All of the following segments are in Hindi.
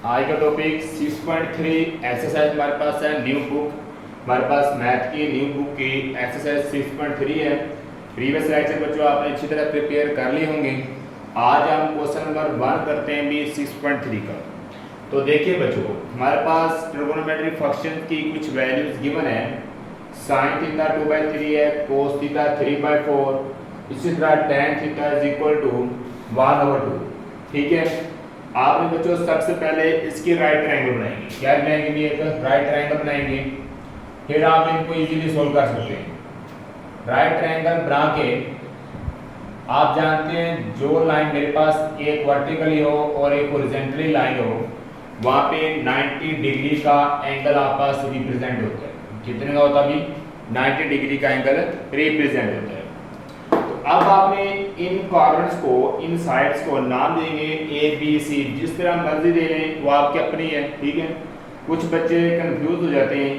आज का टॉपिक 6.3 एक्सरसाइज हमारे पास है न्यू बुक। हमारे पास मैथ की न्यू बुक की एक्सरसाइज 6.3 है। प्रीवियस लेक्चर बच्चों आपने अच्छी तरह प्रिपेयर कर लिए होंगे। आज हम क्वेश्चन नंबर 1 करते हैं भी 6.3 का। तो देखिए बच्चों, हमारे पास ट्रिगोनोमेट्री फंक्शन की कुछ वैल्यूज गिवन है। साइन थीटा 2/3 है, कोस थीटा 3/4, इसी तरह tan theta is equal to 1/2। ठीक है, आपने बच्चों सबसे पहले इसकी राइट ट्रायंगल बनाएंगे। क्या बनाएंगे भी? एक राइट ट्रायंगल बनाएंगे, फिर आप इनको इजीली सोल्व कर सकते हैं। राइट ट्रायंगल बना के आप जानते हैं जो लाइन मेरे पास एक वर्टिकली हो और एक हॉरिजॉन्टली लाइन हो, वहां पे 90 डिग्री का एंगल आपके पास रिप्रेजेंट होता है। कितने का होता है? 90 डिग्री का एंगल रिप्रेजेंट होता है। अब आपने इन कॉर्नर्स को, इन साइड्स को नाम देंगे ए बी सी, जिस तरह मर्जी दे लें, वो आपकी अपनी है। ठीक है, कुछ बच्चे कंफ्यूज हो जाते हैं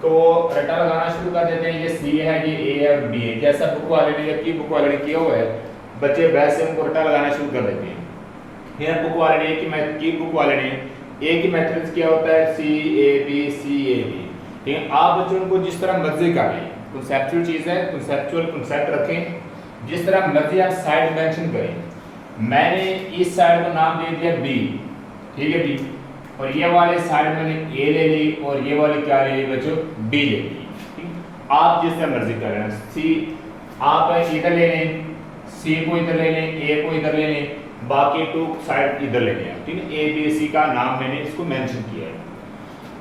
तो रटा लगाना शुरू कर देते हैं, ये सी है, ये ए है और बी है। जैसा बुक वाले ने या की बुक वाले ने किया हुआ है, बच्चे वैसे उनको रटा लगाना शुरू कर देते हैं। फिर बुक वाले ने की बुक वाले ने ए की मैथड क्या होता है? C A B C A B. ठीक है, आप बच्चों को जिस तरह मर्जी कर लें, कंसेप्चुअल चीज़ है, कंसेप्चुअल कंसेप्ट रखें, जिस तरह मर्जी आप साइड मेंशन करें। मैंने इस साइड को नाम दे दिया बी, ठीक है बी, और ये वाले साइड मैंने ए ले ली और ये वाली क्या ले ली बच्चों? बी ले ली। ठीक, आप जिस तरह मर्जी कर लेना। सी आप इधर ले लें, सी को इधर ले लें, ए को इधर ले लें, बाकी टू साइड इधर ले लें। ठीक है, ए बी सी का नाम मैंने इसको मेंशन किया है।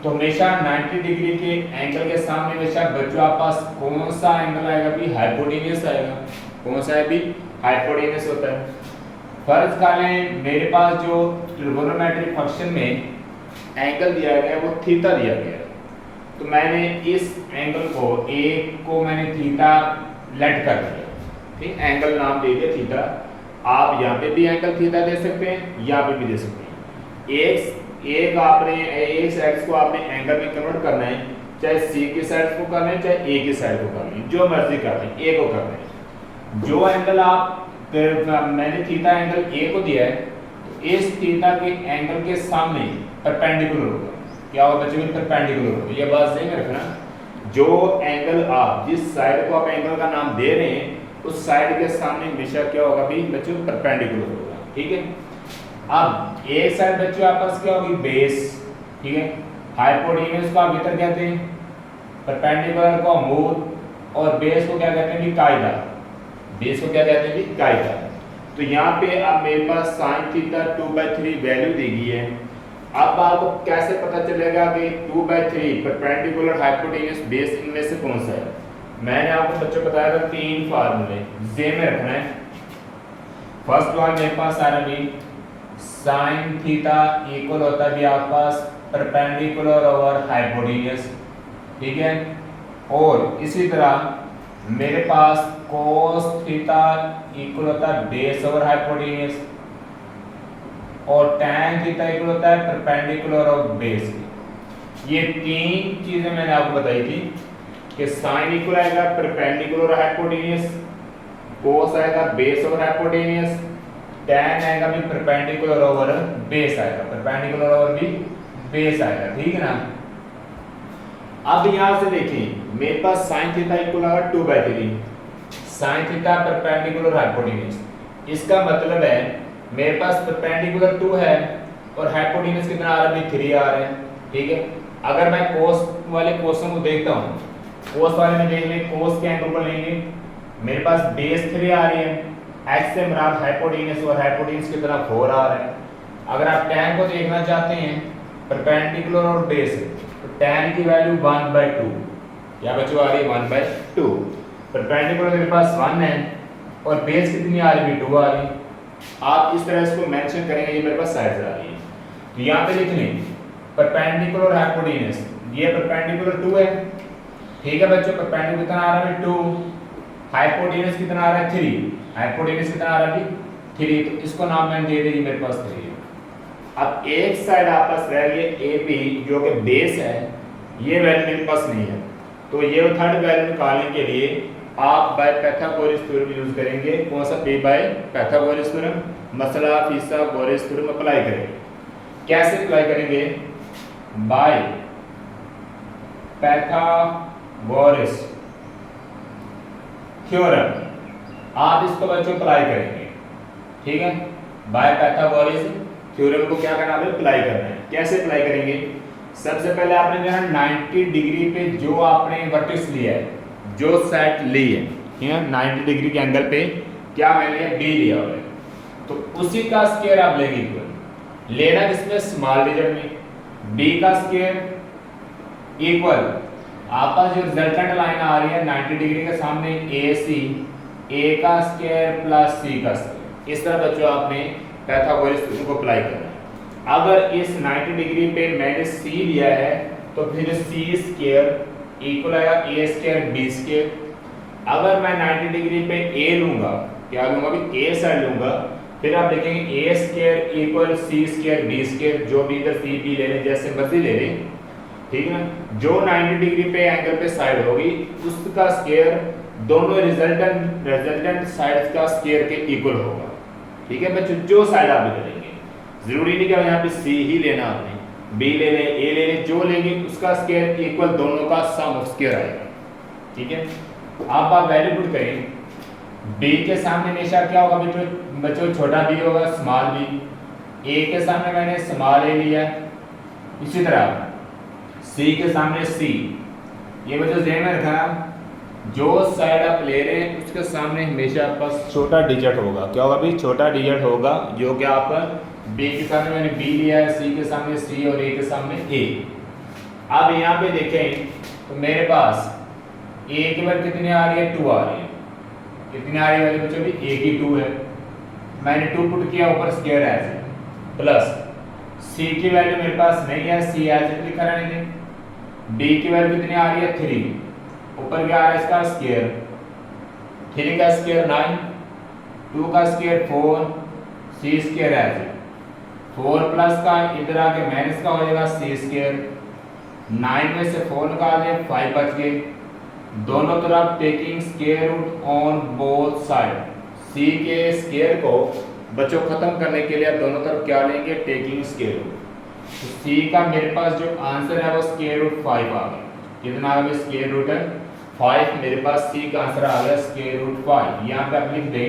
तो हमेशा 90 डिग्री के एंगल के सामने हमेशा बच्चों आपके पास कौन सा एंगल आएगा? भी हाइपोटेन्यूस आएगा। कौन सा है भी? हाइपोटेन्यूस होता है। फर्ज कर लें मेरे पास जो ट्रिगोनोमेट्रिक फंक्शन में एंगल दिया गया है वो थीटा दिया गया है, तो मैंने इस एंगल को ए को मैंने थीटा लेट कर दिया। ठीक, एंगल नाम दे दिया थीटा। आप यहाँ पे भी एंगल थीटा दे सकते हैं, यहाँ पे भी दे सकते हैं। एक आपने एक साइड को आपने एंगल में कन्वर्ट करना है, चाहे सी की साइड को करना है चाहे ए की साइड को करना है, जो मर्जी करना है, ए को करना है। जो एंगल आप मैंने थीटा एंगल ए को दिया है, तो इस थीटा के एंगल के सामने परपेंडिकुलर होगा। क्या होगा बच्चों? परपेंडिकुलर होगा। ये बात सही में रखना, जो एंगल आप जिस साइड को आप एंगल का नाम दे रहे हैं उस साइड के सामने हमेशा क्या होगा भी बच्चों? परपेंडिकुलर होगा। ठीक है, अब एक साइड बच्चों आपस क्या होगी? बेस। ठीक है, हाइपोटेन्यूस को आप इधर कहते हैं, परपेंडिकुलर को मूल, और बेस को क्या कहते हैं? भी कायदा। बेस को क्या कहते हैं? भी कायदा। तो यहाँ पे अब मेरे पास साइन थीटा 2/3 वैल्यू दी गई है। अब आपको कैसे पता चलेगा कि 2/3 परपेंडिकुलर हाइपोटेन्यूस बेस इनमें से कौन सा है? मैंने आपको बच्चों बताया था 3 फार्मूले जे में रखना है। फर्स्ट वन मेरे पास आ रहा है साइन थीटा इक्वल होता है भी आपके पास परपेंडिकुलर ओवर हाइपोटेन्यूस। ठीक है, और इसी तरह मेरे पास कोस थीटा इक्वल होता है बेस ओवर हाइपोटेन्यूस, और tan थीटा इक्वल होता है परपेंडिकुलर और बेस। ये 3 चीजें मैंने आपको बताई थी कि साइन इक्वल आएगा परपेंडिकुलर हाइपोटेन्यूस, कोस आएगा बेस ओवर हाइपोटेन्यूस, tan आएगा भी परपेंडिकुलर ओवर बेस आएगा, परपेंडिकुलर ओवर भी बेस आएगा। ठीक है ना? अब यहां से देखिए मेरे पास साइन थीटा इक्वल आएगा 2/3, साइन थीटा परपेंडिकुलर हाइपोटेन्यूस। इसका मतलब है मेरे पास परपेंडिकुलर 2 है और हाइपोटेन्यूस कितना आ रहा है? 3 आ रहे हैं। ठीक है, अगर मैं कोस वाले क्वेश्चन को देखता हूँ, कोस वाले में देख लें, कोस के एंगल को लेंगे, मेरे पास बेस 3 आ रही है, एक्स से मुराद हाइपोटेन्यूस, और हाइपोटेन्यूस की तरफ 4 आ रहा है। अगर आप tan को देखना चाहते हैं परपेंडिकुलर और बेस, तो tan की वैल्यू 1/2, क्या बच्चों आ रही है? 1/2। परपेंडिकुलर मेरे पास 1 है और बेस कितनी आ रही है? 2 आ रही है। आप इस तरह इसको मेंशन करेंगे, ये मेरे पास साइड्स आ रही है। तो यहाँ पे लिख लें परपेंडिकुलर हाइपोटेन्यूस, ये परपेंडिकुलर 2 है। ठीक है बच्चों, परपेंडिकुलर कितना आ रहा है? 2। हाइपोटेन्यूस कितना आ रहा है? 3। हाइपोटेन्यूस कितना आ रहा है? 3। तो इसको नाम मैंने दे दी, मेरे पास 3 है। अब एक साइड आपस रह गई ए बी जो कि बेस है, ये वैल्यू मेरे पास नहीं है, तो ये थर्ड वैल्यू निकालने के लिए आप बाय पाइथागोरस थ्योरम यूज करेंगे। कौन सा? पी बाय पाइथागोरस थ्योरम, मसला फीसा गोरस थ्योरम अप्लाई करेंगे। कैसे अप्लाई करेंगे? बाय पैथागोरस थ्योरम आप इसको बच्चों अप्लाई करेंगे, ठीक है। बाय पैथागोरस थ्योरम को क्या करना है? अप्लाई करना है। कैसे अप्लाई करेंगे? सबसे पहले आपने जो है 90 डिग्री पे जो आपने वर्टेक्स लिया है, जो सेट ली है, ठीक है, 90 डिग्री के एंगल पे क्या मैंने लिया? बी लिया हुआ है, तो उसी का स्क्वायर आप लेंगे इक्वल। लेना किसमें? स्मॉल डिजिट में। बी का स्क्वायर इक्वल आपका जो रिजल्टेंट लाइन आ रही है 90 डिग्री के सामने ए सी, ए का स्क्वायर प्लस सी का स्क्वायर। इस तरह बच्चों आपने पैथागोरस थ्योरम को अप्लाई करना है। अगर इस 90 डिग्री पे मैंने सी लिया है तो फिर सी स्क्वायर इक्वल आएगा ए स्क्वायर बी स्क्वायर। अगर मैं 90 डिग्री पे ए लूंगा, क्या लूंगा? अभी ए साइड लूंगा, फिर आप देखेंगे A square equal C square B square, जो भी इधर सी बी ले लें, जैसे मर्जी ले लें, ठीक है ना। जो 90 डिग्री पे एंगल पे साइड होगी उसका स्क्वायर दोनों रिजल्टेंट साइड्स का स्क्वायर के इक्वल होगा, ठीक है बच्चों। जो साइड आप ले लेंगे, जरूरी नहीं कि यहाँ पे सी ही लेना, आपने बी ले लें, ए ले लें, जो लेंगे उसका स्क्वायर इक्वल दोनों का सम ऑफ स्क्वायर आएगा, ठीक है। अब आप वैल्यू पुट करें, बी के सामने हमेशा क्या होगा बच्चों? छोटा बी होगा, स्मॉल बी। ए के सामने मैंने स्मॉल ए लिया, इसी तरह सी के सामने सी। ये बच्चों ध्यान में रखना, जो साइड आप ले रहे हैं उसके सामने हमेशा आपका छोटा डिजिट होगा। क्या होगा भाई? छोटा डिजिट होगा, जो कि आपका बी के सामने मैंने बी लिया है, सी के सामने सी और ए के सामने ए। अब यहाँ पे देखें तो मेरे पास ए की वैल्यू कितनी आ रही है? 2 आ रही है। कितनी आ रही है बच्चों? भी ए की 2 है, मैंने 2 पुट किया, ऊपर स्क्वायर है, प्लस सी की वैल्यू मेरे पास नहीं है, सी एज इट लिखा रहने दें। डी की वैल्यू कितनी आ रही है? 3, ऊपर क्या आ रहा है इसका? स्क्वायर। 3 का स्क्वायर 9, 2 का स्क्वायर 4, सी स्क्वायर है 4 प्लस का इधर आके माइनस का हो जाएगा सी स्क्वायर। 9 में से 4 निकाल दें, 5 बच गए। दोनों तरफ taking square root on both side. C के स्क्वायर को बच्चों खत्म करने के लिए आप दोनों तरफ क्या लेंगे? Taking square root. तो सी का मेरे पास जो आंसर है वो स्क्वायर रूट 5 आ गया। कितना आ गया? Square root 5। मेरे पास सी का आंसर आ गया स्क्वायर रूट 5। यहाँ पे आप लिख दें,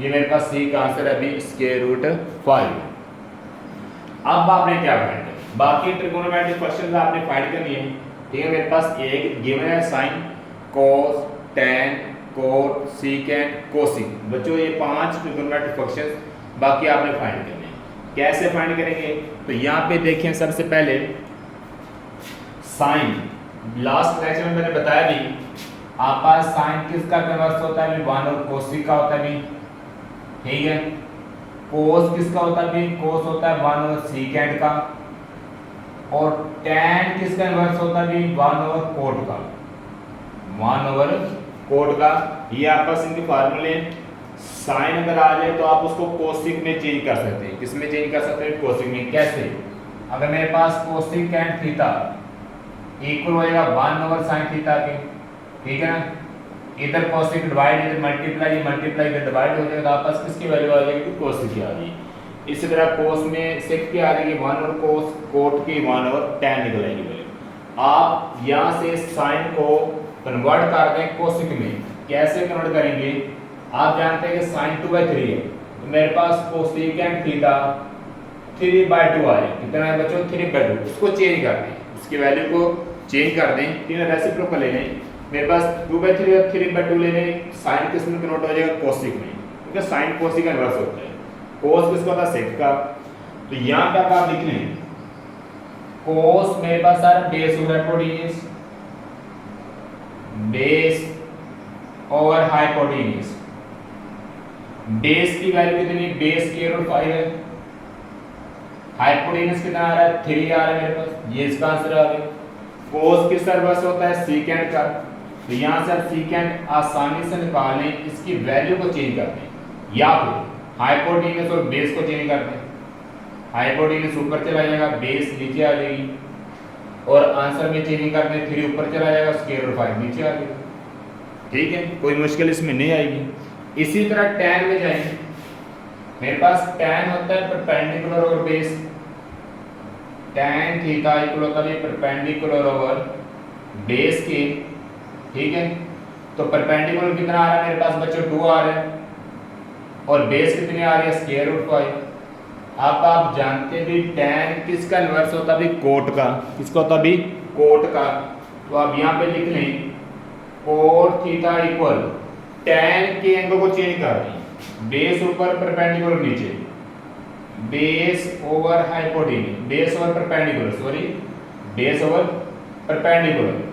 ये मेरे पास सी का आंसर है अभी स्क्वायर रूट 5। अब आपने क्या फाइंड करना? बाकी ट्रिगोनोमेट्रिक क्वेश्चंस आपने फाइंड करनी है, ठीक है। मेरे पास एक गिवन है sine, cos, tan, cot, secant, cosec. बच्चों ये 5 ट्रिगोनोमेट्रिक फंक्शंस बाकी आपने फाइंड करने हैं। कैसे फाइंड करेंगे? तो यहाँ पे देखें, सबसे पहले साइन, लास्ट लेक्चर में मैंने बताया भी, आपके पास साइन किसका कन्वर्स होता है? 1 और कोसिक का होता है, ठीक है। कोस किसका होता है? कोस होता है 1 और सीकेंट का। और टैन किसका इन्वर्स होता है? 1 और कोट का। 1 ओवर कोट का। ये आपस इनके फार्मूले। साइन अगर आ जाए तो आप उसको कोसिक में चेंज कर सकते हैं। किसमें चेंज कर सकते हैं? कोसिक में। कैसे? अगर मेरे पास कोसिक एंड थीटा इक्वल हो जाएगा 1 ओवर साइन थीटा के, ठीक है ना। इधर कोसिक डिवाइड, इधर मल्टीप्लाई, इधर डिवाइड हो जाएगा, आपस किसकी वैल्यू आ जाएगी? कोसिक की आ जाएगी। इसी तरह कोस में सेक की आ जाएगी 1 और कोस, कोट की 1 और टैन निकल आएगी वैल्यू। आप यहाँ से साइन को कन्वर्ट कर दें कोसिक में। कैसे कन्वर्ट करेंगे? आप जानते हैं कि साइन 2/3 है, तो मेरे पास कोसिक एंड थीटा 3/2 आए। कितना है बच्चों? 3/2। उसको चेंज कर दें, उसकी वैल्यू को चेंज कर दें, तीन रेसिप्रोकल ले लें। मेरे पास 2/3 और 3/2 ले लें, साइन किस में कन्वर्ट हो जाएगा? कोसिक में, क्योंकि साइन कोसिक का इन्वर्स होता है। कोस किसका था? सेक का। तो यहाँ पे आप लिख लें, कोस मेरे पास सारा बेस हो रहा है हाइपोटेन्यूज, बेस और हाइपोटेन्यूज। बेस की वैल्यू कितनी? बेस स्क्वायर रूट 5 है। हाइपोटेन्यूज कितना आ रहा है? 3 आ रहा है मेरे पास। ये इसका आंसर आ गया। कोस किसका इन्वर्स होता है? सीकेंट का। तो यहाँ से आप सीकेंट आसानी से निकाल लें, इसकी वैल्यू को चेंज कर दें, या फिर हाइपोटेन्यूज और बेस को चेंज कर दें। हाइपोटेन्यूज ऊपर चला जाएगा, बेस नीचे आ जाएगी, और आंसर में चेंज कर दें, 3 ऊपर चला जाएगा, स्क्वायर रूट 5 नीचे आ जाएगा, ठीक है। कोई मुश्किल इसमें नहीं आएगी। इसी तरह टैन में जाएं, मेरे पास टैन होता है परपेंडिकुलर और बेस, tan थीटा इक्वल होता है परपेंडिकुलर ओवर बेस के, ठीक है। तो परपेंडिकुलर कितना आ रहा है मेरे पास बच्चों 2 आ रहा है और बेस कितनी आ रही है स्क्वायर रूट 5। अब आप जानते भी tan किसका इन्वर्स होता है कोट का, किसका होता है कोट का। तो आप यहाँ पे लिख लें कोट थीटा इक्वल tan के एंगल को चेंज कर दें, बेस ऊपर परपेंडिकुलर नीचे, base over hypotenuse, base over perpendicular, sorry base over perpendicular.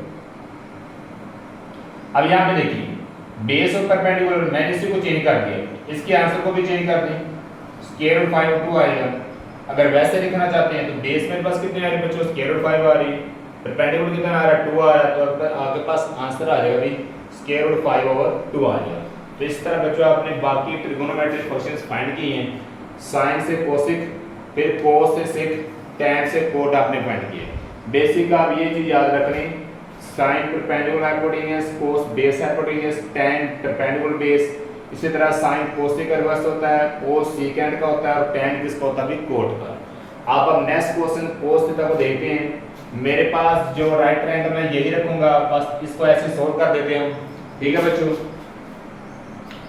अब यहाँ पे देखिए बेस और परपेंडिकुलर मैंने इसी को चेंज कर दिया, इसके आंसर को भी चेंज कर दें, स्क्वायर रूट 5 2 आएगा। अगर वैसे लिखना चाहते हैं तो बेस में बस कितने आ रही है बच्चों स्क्वायर रूट 5 आ रही है, परपेंडिकुलर कितना आ रहा है 2 आ रहा है, तो आपके पास आंसर आ जाएगा भाई स्क्वायर रूट 5 ओवर 2 आ जाएगा। तो इस तरह बच्चों आपने बाकी ट्रिगोनोमेट्रिक फंक्शंस फाइंड किए हैं, साइन से कोसिक, फिर कोस से सेक, tan से कोट आपने फाइंड किए। बेसिक आप ये चीज याद रख लें, sine perpendicular hypotenuse, cos base hypotenuse, tan perpendicular base. इसी तरह साइन कोसिक का रिवर्स होता है, कोस सीकेंट का होता है और tan किसका होता है कोट का। आप अब नेक्स्ट क्वेश्चन कोस थीटा को देखते हैं। मेरे पास जो राइट ट्रायंगल मैं यही रखूंगा, बस इसको ऐसे सोल्व कर देते हैं, ठीक है बच्चों।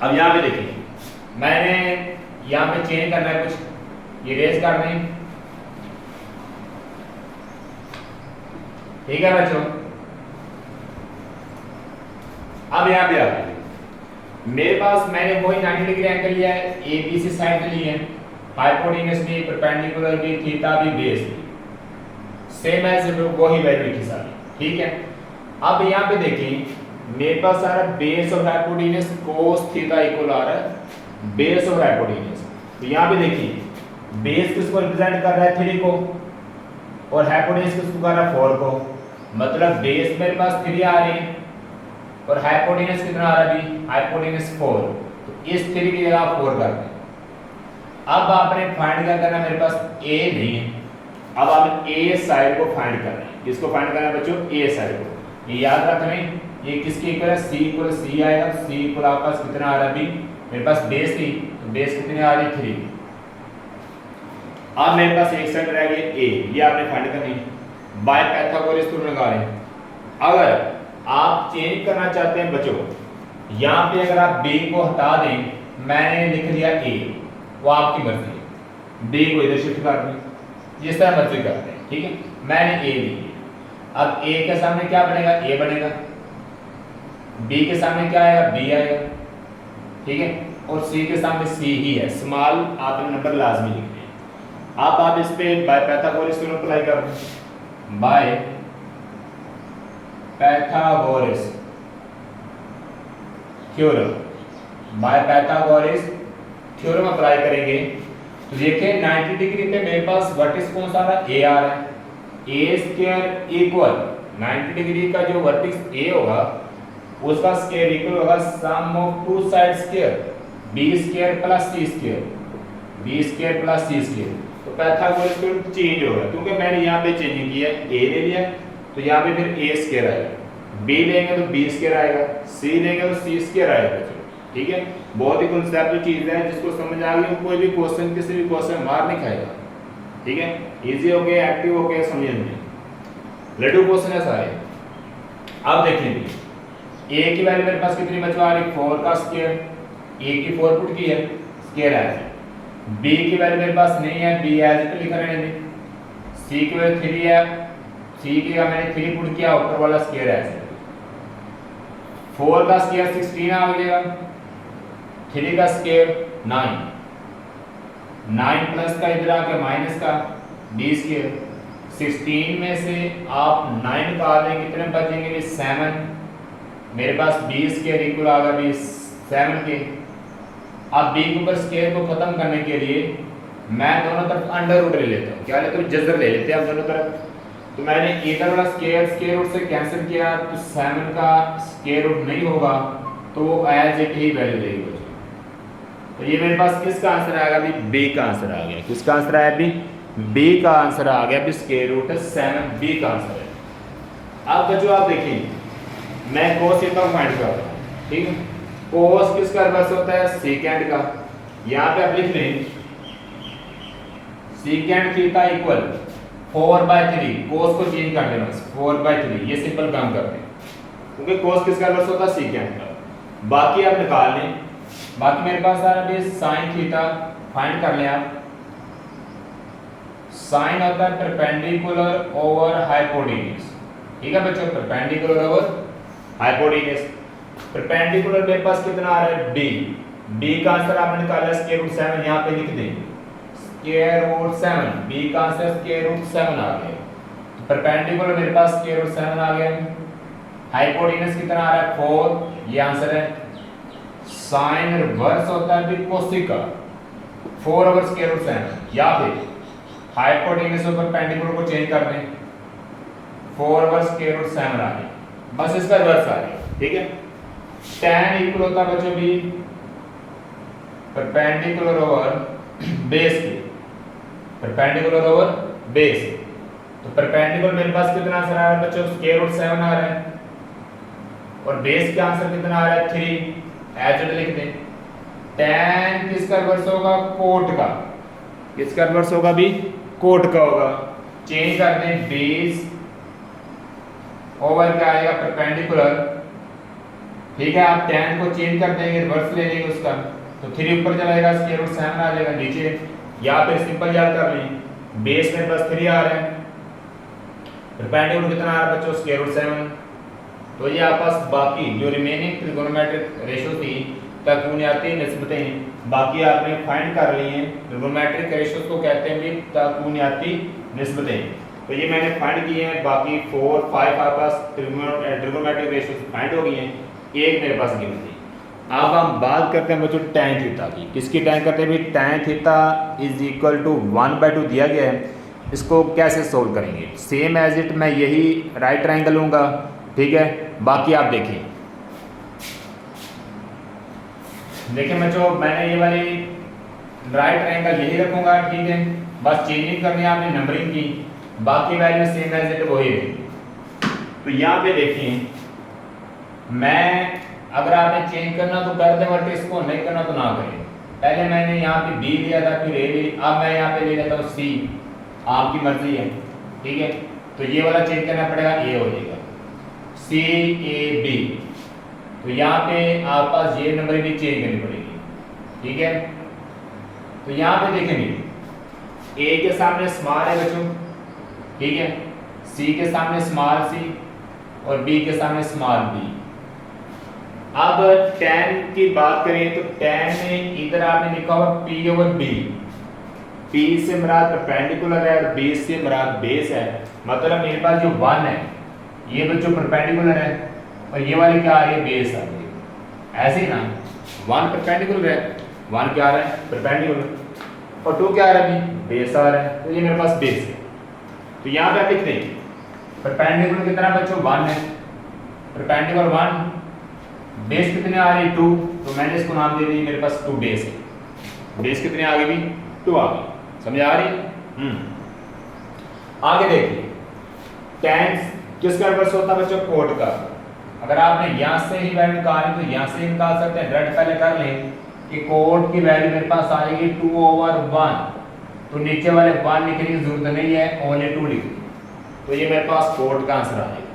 अब यहाँ पे देखिए मैंने यहाँ पे चेंज करना है, कुछ इरेज कर दें, ठीक है बच्चों। अब यहाँ पे आते हैं, मेरे पास मैंने वही 90 डिग्री एंगल लिया है, ए बी सी साइड लिए हैं, हाइपोटेन्यूज भी, परपेंडिकुलर भी, थीटा भी, बेस भी, सेम एज वही वैल्यू लिखी सारी, ठीक है। अब यहाँ पे देखिए मेरे पास आ रहा है base of hypotenuse cos theta equal आ रहा है बेस ऑफ हाइपोटेन्यूज। तो यहाँ पे देखिए बेस किसको रिप्रेजेंट कर रहा है 3 को और हाइपोटेन्यूज किसको कर रहा है 4 को, मतलब बेस मेरे पास 3 आ रही है और हाइपोटेन्यूज कितना आ रहा है हाइपोटेन्यूज 4। तो इस 3 की जगह आप 4 कर दें। अब आपने फाइंड क्या करना है, मेरे पास ए नहीं है, अब आप ए साइड को फाइंड कर रहे हैं। किसको फाइंड करना है बच्चों ए साइड को। ये याद रख लें ये किसके इक्वल है सी इक्वल सी आएगा, सी इक्वल आपके पास कितना आ रहा है मेरे पास बेस थी, तो बेस कितनी आ रही 3। अब मेरे पास एक साइड रह गई ए, ये आपने फाइंड करनी बाय पाइथागोरस थ्योरम लगा रहे हैं। अगर आप चेंज करना चाहते हैं बच्चों, यहाँ पे अगर आप बी को हटा दें, मैंने लिख दिया ए, वो आपकी मर्जी है, बी को इधर शिफ्ट कर दें, जिस तरह मर्जी करते हैं, ठीक है। मैंने ए लिया, अब ए के सामने क्या बनेगा ए बनेगा, बी के सामने क्या आएगा बी आएगा, ठीक है, और सी के सामने सी ही है, स्मॉल आपने नंबर लाजमी लिखने हैं। अब आप इस पे बाय पाइथागोरस थ्योरम अप्लाई कर दें, by Pythagoras theorem, by Pythagoras theorem apply करेंगे तो देखिए 90 डिग्री पे मेरे पास वर्टेक्स कौन सा आ रहा है ए आ रहा है, ए स्क्वायर इक्वल 90 डिग्री का जो वर्टेक्स ए होगा उसका स्क्वायर इक्वल होगा sum of two side square B square plus C square, B square plus C square. तो पाइथागोरस थ्योरम चेंज होगा क्योंकि मैंने यहाँ पे चेंज किया ए ले लिया, तो यहाँ पे फिर ए स्क्वायर आएगा, बी लेंगे तो बी स्क्वायर आएगा, सी लेंगे तो सी स्क्वायर आएगा, ठीक है। बहुत ही कॉन्सेप्ट चीज है, जिसको समझ आ गई कोई भी क्वेश्चन किसी भी क्वेश्चन मार नहीं खाएगा, ठीक है। इजी हो गया, एक्टिव हो गया, समझ में लड्डू क्वेश्चन है सारे। अब देखिए ए की वैल्यू मेरे पास कितनी बचवा रही 4 का स्क्वायर, ए की 4 पुट की है स्क्वायर है, बी की वैल्यू मेरे पास नहीं है, बी एज इट लिखा रहने दें, सी की वैल्यू 3 है, सी की का मैंने 3 पुट किया, ऊपर वाला स्क्वायर है, 4 का स्क्वायर 16 आ गया, 3 का स्क्वायर 9, 9 प्लस का इधर आके माइनस का बी स्क्वायर, 16 में से आप 9 निकाल दें कितने बचेंगे 7, मेरे पास बी स्क्वायर इक्वल आ गया भी 7 के। अब बी के ऊपर स्क्वायर को खत्म करने के लिए मैं दोनों तरफ अंडर रूट ले लेता हूँ, क्या लेते हूँ जजर ले लेते हैं हम दोनों तरफ। तो मैंने इधर वाला स्क्वायर रूट से कैंसिल किया, तो 7 का स्क्वायर रूट नहीं होगा, तो एज इट ही वैल्यू देगी बच्चों। तो ये मेरे पास किसका आंसर आएगा अभी बी का आंसर आ गया, किसका आंसर आया अभी बी का आंसर आ गया, अभी स्क्वायर रूट है 7, बी का आंसर है। अब बच्चों आप देखिए मैं कोस थीटा को फाइंड कर रहा हूँ, ठीक है। कोस किसका रिवर्स होता है सेकेंड का, यहाँ पे आप लिख लें सेकेंड थीटा इक्वल 4/3 कोस को चेंज कर देना 4/3 ये सिंपल काम करते हैं क्योंकि कोस किसका इन्वर्स होता है सीकेंट का। बाकी आप निकाल लें। बाकी मेरे पास आ रहा है साइन थीटा फाइंड कर लें आप। साइन होता है परपेंडिकुलर ओवर हाइपोटेन्यूज। ठीक है बच्चों परपेंडिकुलर ओवर हाइपोटेन्यूज। परपेंडिकुलर मेरे पास कितना आ रहा है b। b का आंसर आपने निकाला स्क्वायर रूट 7 यहां पे लिख दें स्क्वायर रूट 7 b का आंसर स्क्वायर रूट 7 आ गया। तो परपेंडिकुलर मेरे पास स्क्वायर रूट 7 आ गया। हाइपोटेन्यूज कितना आ रहा है 4 ये आंसर है। साइन रिवर्स होता है भी कोसिक का 4 ओवर स्क्वायर रूट 7 या फिर हाइपोटेन्यूज और परपेंडिकुलर को चेंज कर दें 4 ओवर स्क्वायर रूट 7 आ गया। बस इसका रिवर्स आ गया। ठीक है tan इक्वल होता है बच्चों भी परपेंडिकुलर ओवर बेस के परपेंडिकुलर ओवर बेस। तो परपेंडिकुलर मेरे पास कितना आंसर आ रहा है बच्चों स्क्वायर रूट 7 आ रहा है और बेस का आंसर कितना आ रहा है 3 एज इट लिख दें। tan किसका रिवर्स होगा कोट का। किसका रिवर्स होगा भी कोट का होगा। चेंज कर दें बेस ओवर क्या आएगा परपेंडिकुलर। ठीक है आप tan को चेंज कर देंगे रिवर्स ले लेंगे उसका तो 3 ऊपर चलाएगा स्क्वायर रूट 7 आ जाएगा नीचे। या फिर सिंपल याद कर लें बेस में बस 3 आ रहा है परपेंडिकुलर कितना आ रहा है बच्चों स्क्वायर रूट 7। तो ये आपके पास बाकी जो रिमेनिंग ट्रिगोनोमेट्रिक रेशियो थी तकूनियाती निस्बतें बाकी आपने फाइंड कर ली हैं। ट्रिगोनोमेट्रिक रेशियोज को कहते हैं भी तकूनियाती निस्बतें। तो ये मैंने फाइंड किए हैं बाकी 4 5 आपके पास ट्रिगोनोमेट्रिक रेशियोज फाइंड हो गई हैं। एक मेरे पास गिवन थी। अब हम बात करते हैं बच्चों tan थीटा की। किसकी tan करते हैं भी tan theta is equal to 1/2 दिया गया है। इसको कैसे सोल्व करेंगे सेम एज इट मैं यही राइट ट्रायंगल लूँगा। ठीक है बाकी आप देखिए बच्चों मैंने ये वाली राइट ट्रायंगल यही रखूँगा। ठीक है बस चेंजिंग करनी है आपने नंबरिंग की बाकी वैल्यू सेम एज इट वही है। तो यहाँ पे देखिए मैं अगर आपने चेंज करना तो कर दें वर्टिक्स को नहीं करना तो ना करें। पहले मैंने यहाँ पे बी लिया था फिर ए ली अब मैं यहाँ पे ले लेता हूँ सी। आपकी मर्जी है। ठीक है तो ये वाला चेंज करना पड़ेगा ए हो जाएगा सी ए बी। तो यहाँ पे आप पास ये नंबर भी चेंज करनी पड़ेगी। ठीक है तो यहाँ पे देखेंगे ए के सामने स्मॉल है बच्चों। ठीक है सी के सामने स्मॉल सी और बी के सामने स्मॉल बी। अब tan की बात करें तो tan में इधर आपने लिखा हुआ p ओवर b। p से मुराद परपेंडिकुलर है और b से मुराद बेस है। मतलब मेरे पास जो 1 है ये बच्चों परपेंडिकुलर है और ये वाली क्या आ रही है बेस आ रही है। ऐसे ही ना 1 परपेंडिकुलर है 1 क्या आ रहा है परपेंडिकुलर और 2 क्या आ रहा है बेस आ रहा है। तो ये मेरे पास बेस है। तो यहाँ पे आप लिख दें परपेंडिकुलर कितना बच्चों 1 है परपेंडिकुलर 1 बेस कितने आ रही 2 तो मैंने इसको नाम दे दी मेरे पास 2 बेस है। बेस कितने आ गए भी 2 आ गई। समझ आ रही आगे देखिए tan किसका रिवर्स होता है बच्चों कोट का। अगर आपने यहाँ से ही वैल्यू निकाली तो यहाँ से ही निकाल सकते हैं। डायरेक्ट पहले कर लें कि कोट की वैल्यू मेरे पास आएगी 2 ओवर 1 तो नीचे वाले 1 लिखने की जरूरत नहीं है ओनली 2 लिख। तो ये मेरे पास कोट का आंसर आएगा।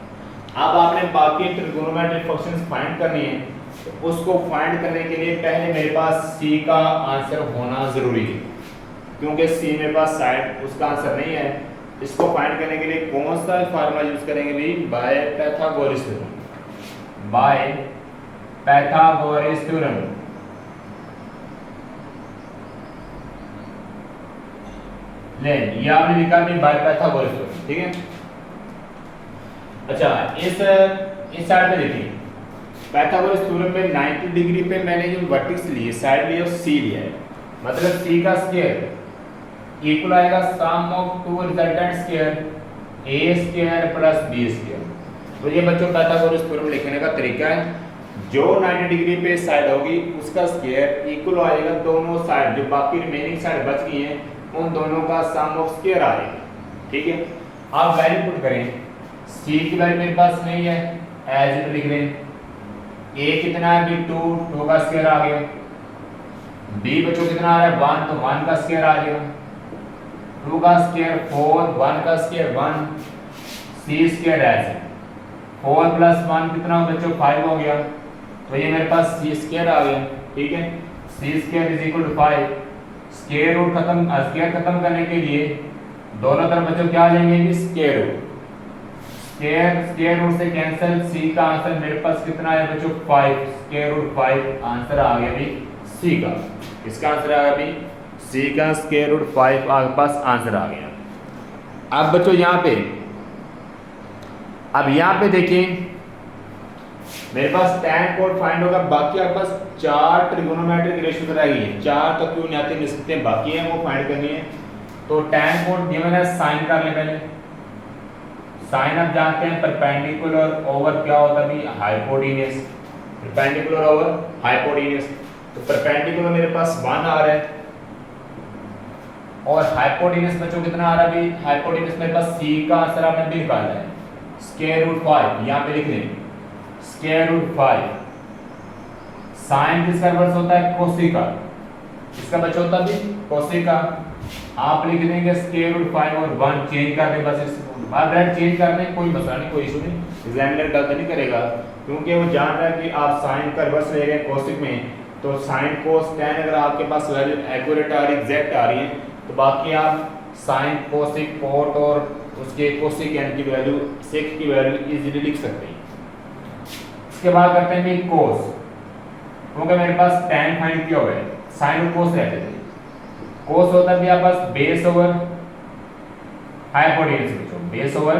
अब आपने बाकी ट्रिगोनोमेट्रिक फंक्शंस फाइंड करनी है तो उसको फाइंड करने के लिए पहले मेरे पास सी का आंसर होना जरूरी है क्योंकि सी मेरे पास साइड उसका आंसर नहीं है। इसको फाइंड करने के लिए कौन सा फार्मूला यूज करेंगे भी by Pythagoras theorem. By Pythagoras theorem ले ये आपने लिखा भी बाय पाइथागोरस थ्योरम। ठीक है अच्छा इस साइड पे देखिए पाइथागोरस थ्योरम में 90 डिग्री पे मैंने जो वर्टेक्स लिए साइड लिए और सी लिया है। मतलब सी का स्क्वायर इक्वल आएगा sum of 2 resultant square A square plus B square. तो ये बच्चों पाइथागोरस थ्योरम लिखने का तरीका है। जो 90 डिग्री पे साइड होगी उसका स्क्वायर इक्वल आएगा दोनों साइड जो बाकी रिमेनिंग साइड बच गई हैं उन दोनों का सम ऑफ स्क्वायर आएगा। ठीक है आप वैल्यू पुट करें सी की वैल्यू मेरे पास नहीं है एज इट लिख दें। ए कितना है बी 2 का स्क्वायर आ गया। बी बच्चों कितना आ रहा है 1 तो 1 का स्क्वायर आ गया। 2 का स्क्वायर 4, 1 का स्क्वायर 1, सी स्क्वायर ऐसे 4 + 1 कितना हो बच्चों 5 हो गया, तो ये मेरे पास सी स्क्वायर आ गया। ठीक है, सी स्क्वायर = 5। स्क्वायर रूट खत्म करने के लिए दोनों तरफ बच्चों क्या लेंगे कि स्क्वायर रूट, स्क्वायर रूट से कैंसिल, सी का आंसर मेरे पास कितना है बच्चों 5, स्क्वायर रूट 5 आंसर आ गया भी सी का। इसका आंसर आ गया भी सी का स्क्वायर रूट 5 आपके पास आंसर आ गया। अब बच्चों यहाँ पे देखिए मेरे पास tan कोड फाइंड होगा, बाकी आपके पास 4 ट्रिगोनोमेट्रिक रेशियो रह गई है, 4 तो क्यों नहीं आती निश्चित बाकी है वो फाइंड करनी है। तो tan कोड गिवन है, साइन कर ले पहले। साइन आप जानते हैं परपेंडिकुलर ओवर क्या होता है भी हाइपोटेन्यूज, परपेंडिकुलर ओवर हाइपोटेन्यूज। तो परपेंडिकुलर मेरे पास 1 आ रहा है और हाइपोटेन्यूज बच्चों कितना आ रहा है भी, हाइपोटेन्यूज मेरे पास c का आंसर आपने भी निकालना है स्क्वायर रूट 5, यहां पे लिख लें स्क्वायर रूट 5। साइन किसका इन्वर्स होता है कोसिका, इसका बच्चा होता है भी कोसिका। आप लिख देंगे स्क्वायर रूट 5 और 1 चेंज कर दें, बस ब्रेड चेंज कर दें, कोई मसला नहीं, कोई इशू नहीं, एग्जामिनर गलत नहीं करेगा क्योंकि वो जान रहा है कि आप साइन का इन्वर्स ले रहे हैं कोसिक में। तो साइन कोस tan अगर आपके पास वैल्यू एक्यूरेट आ रही एग्जैक्ट आ रही है तो बाकी आप साइन कोसिक कोट और उसके कोसिक n की वैल्यू सेक की वैल्यू इजीली लिख सकते हैं। इसके बाद करते हैं कि कोस, क्योंकि मेरे पास tan फाइंड किया हुआ है, साइन और कोस रहते थे। कोस होता है भी आपके पास base over hypotenuse, base over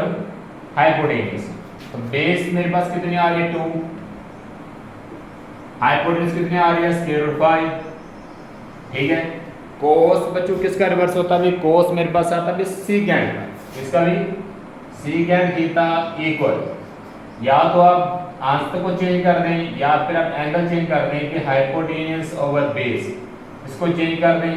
hypotenuse. तो बेस मेरे पास कितनी आ रही है 2, हाइपोटेन्यूज कितनी आ रही है स्क्वायर रूट 5। ठीक है, कोस बच्चों किसका रिवर्स होता है, कोस मेरे पास आता है सीकेंड का, इसका भी सीकेंड थीटा इक्वल, या तो आप आंसर को चेंज कर दें या फिर आप एंगल चेंज कर दें कि हाइपोटेन्यूज ओवर बेस, इसको चेंज कर दें।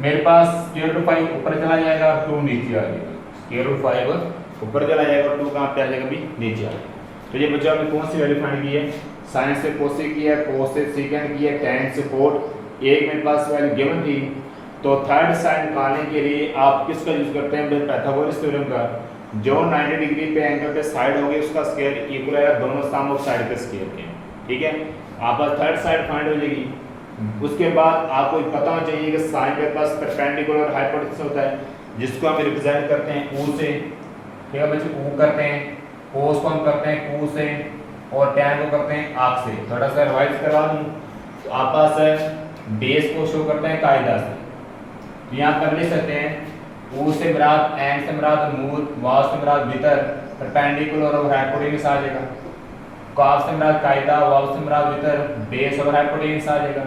मेरे पास स्क्वायर रूट 5 ऊपर चला जाएगा और 2 नीचे आ जाएगा, स्क्वायर रूट 5 ऊपर चला जाएगा और 2 कहां पे आ जाएगा भी नीचे आ जाएगा। तो ये बच्चों आपने कौन सी वैल्यू फाइंड की है, साइन से कोसेक की है, कोस से सीकेंड की है, tan से कोट, एक मेरे पास वैल्यू गिवन थी। तो थर्ड साइड निकालने के लिए आप किसका यूज करते हैं, पाइथागोरस थ्योरम का, जो 90 डिग्री पे एंगल पे साइड होगी उसका स्क्वायर इक्वल है दोनों सम ऑफ साइड के स्क्वायर के। ठीक है, आपका थर्ड साइड फाइंड हो जाएगी। उसके बाद आपको पता होना चाहिए कि साइन के पास परपेंडिकुलर और हाइपोटेन्यूज होता है जिसको हम रिप्रेजेंट करते हैं u से। ठीक है बच्चों, u करते हैं, कोस को हम करते हैं q से और tan को करते हैं आर्क से। थोड़ा सा रिवाइज करवा दूं तो आप पास बेस को शो करते हैं कायदा से, तो यहाँ कर ले सकते हैं u से मुराद n से मुराद मूल, वाव से मुराद भीतर, परपेंडिकुलर और हाइपोटेन्यूज आ जाएगा, काफ से मुराद कायदा, वाव से मुराद भीतर, बेस और हाइपोटेन्यूज आ जाएगा,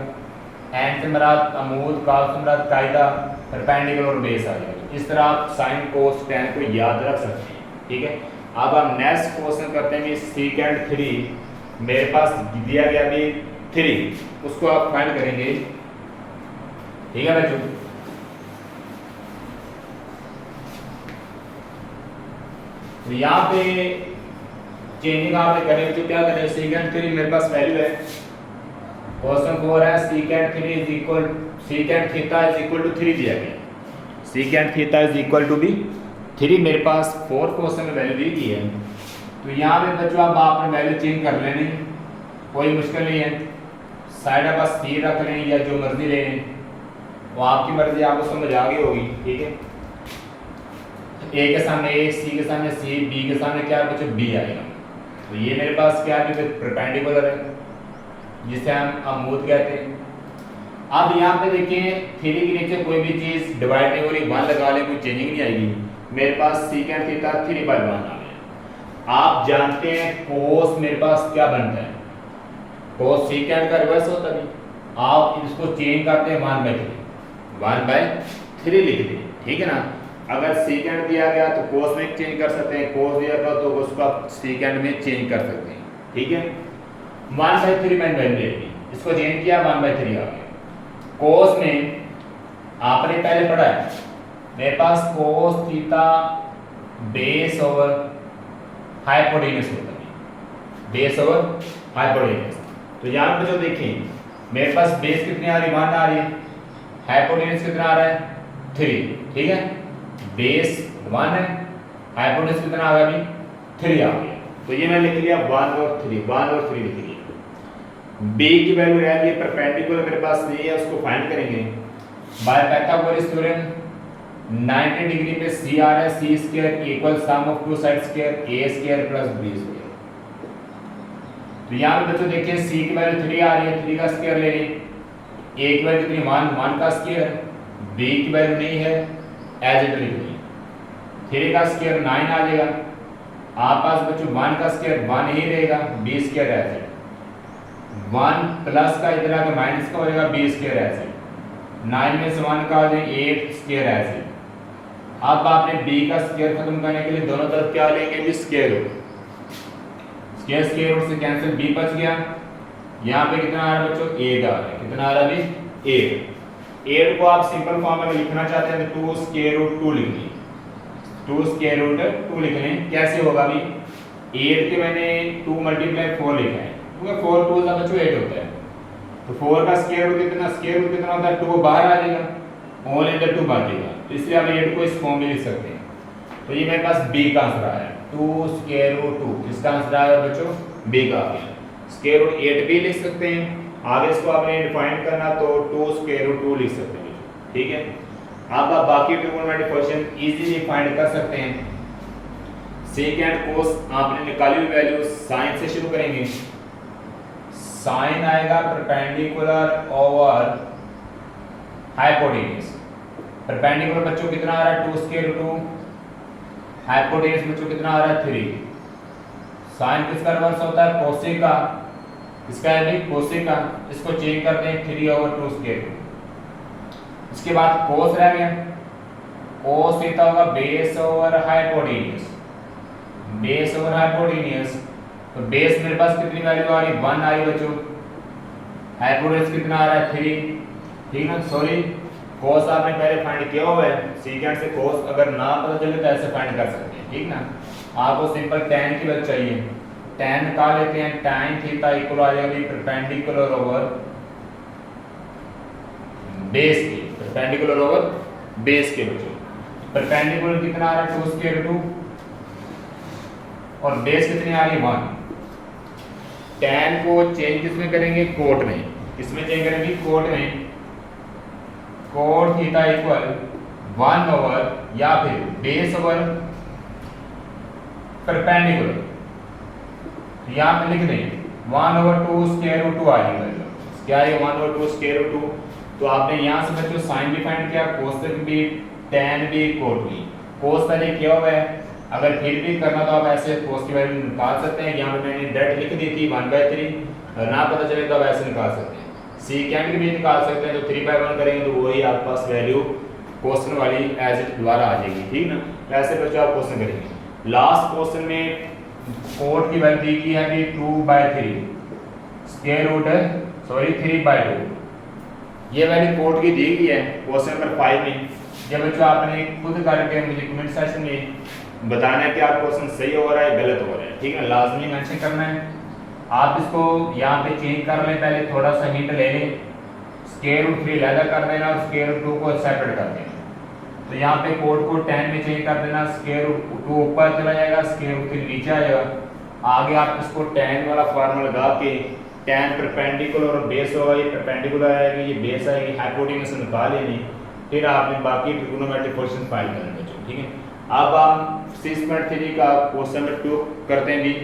n से मुराद अमूद, काफ से मुराद कायदा, परपेंडिकुलर और बेस आ जाएगा। इस तरह आप साइन कोस tan को याद रख सकते हैं। ठीक है, अब हम नेक्स्ट क्वेश्चन करते हैं कि सीकेंड 3 मेरे पास दिया गया भी 3, उसको आप फाइंड करेंगे। ठीक है बच्चों, तो यहाँ पे चेंजिंग आपने करने तो क्या करें, सीकेंड 3 मेरे पास वैल्यू है, क्वेश्चन 4 है secant 3 is equal, secant theta is equal to 3 दिया गया, secant theta is equal to भी 3 मेरे पास 4 क्वेश्चन में वैल्यू दी गई है। तो यहाँ पे बच्चों अब आपने वैल्यू चेंज कर लेनी, कोई मुश्किल नहीं है, साइड आप बस सी रख लें या जो मर्जी ले लें, वो आपकी मर्जी, आपको समझ आ गई होगी। ठीक है, ए के सामने ए, सी के सामने सी, बी के सामने क्या है बच्चों बी आएगा। तो ये मेरे पास क्या है परपेंडिकुलर है जिसे हम अमूद कहते हैं। अब यहाँ पे देखिए 3 के नीचे कोई भी चीज डिवाइड नहीं हो रही, 1 लगा ले, कोई चेंजिंग नहीं आएगी। मेरे पास सीकेंड थीटा 3/1 आ गया। आप जानते हैं कोस मेरे पास क्या बनता है, कोस सीकेंड का रिवर्स होता है, आप इसको चेंज करते हैं 1/3 लिख दें। ठीक है ना, अगर सीकेंड दिया गया तो कोस में चेंज कर सकते हैं, कोस दिया गया तो उसको आप सीकेंड में चेंज कर सकते हैं। ठीक है, 1/3 मैंने वैल्यू ले ली, इसको चेंज किया 1/3 आ गया। कोस में आपने पहले पढ़ा है मेरे पास cos theta base over hypotenuse होता है, बेस ओवर हाइपोटेन्यूज। तो यहाँ पे जो देखें मेरे पास बेस कितनी आ रही है 1 आ रही है, हाइपोटेन्यूज कितना आ रहा है 3। ठीक है, बेस 1 है, हाइपोटेन्यूज कितना आ गया अभी 3 आ गया। तो ये मैंने लिख लिया 1 और 3 लिख लिया। बी की वैल्यू रह गई परपेंडिकुलर मेरे पास नहीं है, उसको फाइंड करेंगे बाय पाइथागोरस थ्योरम। 90 डिग्री पे सी आ रहा है, C square equal sum of two side square A square plus B square. तो यहाँ पे बच्चों देखिए सी की वैल्यू 3 आ रही है, 3 का स्क्वायर ले लें। ए की वैल्यू कितनी 1 का स्क्वायर, बी की वैल्यू नहीं है एज इट लिख ली, 3 का स्क्वायर 9 आ जाएगा। आप पास बच्चों 1 का स्क्वायर 1 ही रहेगा, B square as it 1 plus का इधर आके माइनस का हो जाएगा, बी स्क्वायर एज इट 9 में से 1 का हो जाए 8 स्क्वायर एज इट। अब आपने b का स्क्वायर खत्म करने के लिए दोनों तरफ क्या लेंगे भी स्क्वायर रूट, स्क्वायर रूट से कैंसिल b बच गया। यहाँ पे कितना आ रहा है बच्चों 8 आ रहा है, कितना आ रहा है अभी 8 को आप सिंपल फॉर्म में लिखना चाहते हैं तो 2 स्क्वायर रूट 2 लिख लें, 2 स्क्वायर रूट 2 लिख लें। कैसे होगा अभी 8 के मैंने 2 मल्टीप्लाई 4 लिखा है क्योंकि 4 2 का बच्चों 8 होता है, तो 4 का स्क्वायर रूट कितना होता है 2 बाहर आ जाएगा, ऑल इंटू 2 बचेगा, तो इसलिए आप 8 को इस फॉर्म में लिख सकते हैं। तो ये मेरे पास b का आंसर आया 2 स्क्वायर रूट 2, किसका आंसर आया बच्चों b का आ गया। स्क्वायर रूट 8 भी लिख सकते हैं, आगे इसको आपने डिफाइन करना तो 2 स्क्वायर रूट 2 लिख सकते हैं, ठीक है। अब आप बाकी ट्रिग्नोमेट्रिक फंक्शन इजीली फाइंड कर सकते हैं। सेकेंड कोस आपने निकाली हुई वैल्यू साइन से शुरू करेंगे, साइन आएगा परपेंडिकुलर ओवर हाइपोटेन्यूज। परपेंडिकुलर बच्चों कितना आ रहा है 2 स्क्वायर रूट 2, हाइपोटेन्यूज बच्चों कितना आ रहा है 3। साइन किसका रिवर्स होता है कोसेक का, इसका है भी कोसेक का, इसको चेंज करते हैं 3 ओवर 2 स्क्वायर रूट। इसके बाद कोस रह गया, कोस कितना होगा base over hypotenuse, base over hypotenuse. तो बेस मेरे पास कितनी वैल्यू आ रही है 1 आ रही बच्चों, हाइपोटेन्यूज कितना आ रहा है 3, ठीक ना। सॉरी कोस आपने पहले फाइंड किया हुआ है, सेकंड से कोस अगर ना पता चले तो ऐसे फाइंड कर सकते हैं, ठीक ना। आपको सिंपल tan की वैल्यू चाहिए, tan निकाल लेते हैं, tan थीटा इक्वल आ जाएगी परपेंडिकुलर ओवर बेस के, परपेंडिकुलर ओवर बेस के बच्चों। परपेंडिकुलर कितना आ रहा है 2 स्क्वायर रूट और बेस कितनी आ रही है 1। tan को चेंज किसमें करेंगे कोट में, किसमें चेंज करेंगे कोट में, कोट थीटा इक्वल 1 ओवर या फिर बेस ओवर परपेंडिकुलर, यहाँ पे लिख दें 1 ओवर 2 स्क्वायर रूट 2 आ जाएगा, क्या है 1 ओवर 2 स्क्वायर रूट 2। तो आपने यहाँ से बच्चों साइन भी फाइंड किया, कोसेक भी, tan भी, कोट भी। कोस पहले किया हुआ है, अगर फिर भी करना तो आप ऐसे कोस की वैल्यू निकाल सकते हैं, यहाँ पे मैंने डायरेक्ट लिख दी थी 1/3, अगर ना पता चले तो आप ऐसे निकाल सकते हैं। सेकेंड की भी निकाल सकते हैं, तो 3/1 करेंगे तो वही आपके पास वैल्यू क्वेश्चन वाली एज इट दोबारा आ जाएगी, ठीक ना। ऐसे बच्चों आप क्वेश्चन करेंगे। लास्ट क्वेश्चन में कोट की वैल्यू दी की है कि 2/3 स्क्वायर रूट है, सॉरी 3/2, ये वैल्यू कोट की दी गई है क्वेश्चन नंबर 5 में। जब बच्चों आपने खुद करके मुझे कमेंट सेक्शन में बताना है कि आप क्वेश्चन सही हो रहा है गलत हो रहा है, ठीक है, लाजमी मेंशन करना है। आप इसको यहाँ पे चेंज कर लें, पहले थोड़ा सा हिंट ले लें, स्क्वायर रूट 3 अलग कर देना और स्क्वायर रूट 2 को सेपरेट कर देना। तो यहाँ पे कोड को 10 में चेंज कर देना, स्क्वायर रूट 2 ऊपर चला जाएगा, स्क्वायर रूट 3 नीचे आ जाएगा। आगे आप इसको tan वाला फार्मूला लगा के tan परपेंडिकुलर और बेस होगा, ये परपेंडिकुलर आएगी, ये बेस आएगी, हाइपोटेन्यूज से निकाल लेनी, फिर आपने बाकी ट्रिग्नोमेट्रिक क्वेश्चन फाइंड करने बच्चों, ठीक है। अब हम 6.3 का क्वेश्चन नंबर 2 करते हैं भी।